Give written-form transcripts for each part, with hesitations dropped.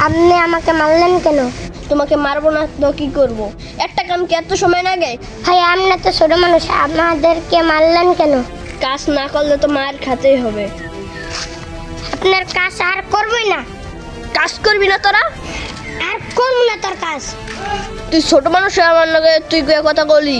আপনি আমাকে মারলেন কেন? তোমাকে মারবো না তো কি করব? একটা কাম কি এত সময় লাগে? ভাই আপনি তো ছোট মানুষ, আমাদেরকে মারলেন কেন? কাজ না করলে তো মার খেতেই হবে। আপনার কাজ আর করবই না। কাজ করবি না তোরা? আর করবো না তোর কাজ। তুই ছোট মানুষ হয়ে আমার লগে তুই কয়ে কথা বলি?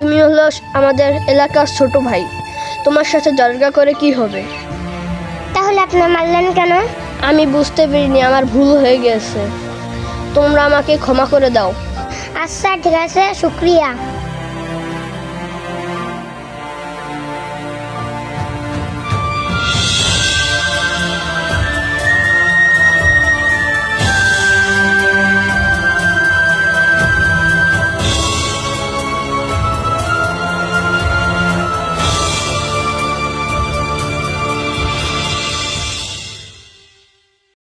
তুমি হলো আমাদের এলাকার ছোট ভাই, তোমার সাথে ঝগড়া করে কি হবে? তাহলে আপনি মারলেন কেন? আমি বুঝতে পারিনি, আমার ভুল হয়ে গেছে, তোমরা আমাকে ক্ষমা করে দাও। আচ্ছা ঠিক আছে, শুক্রিয়া।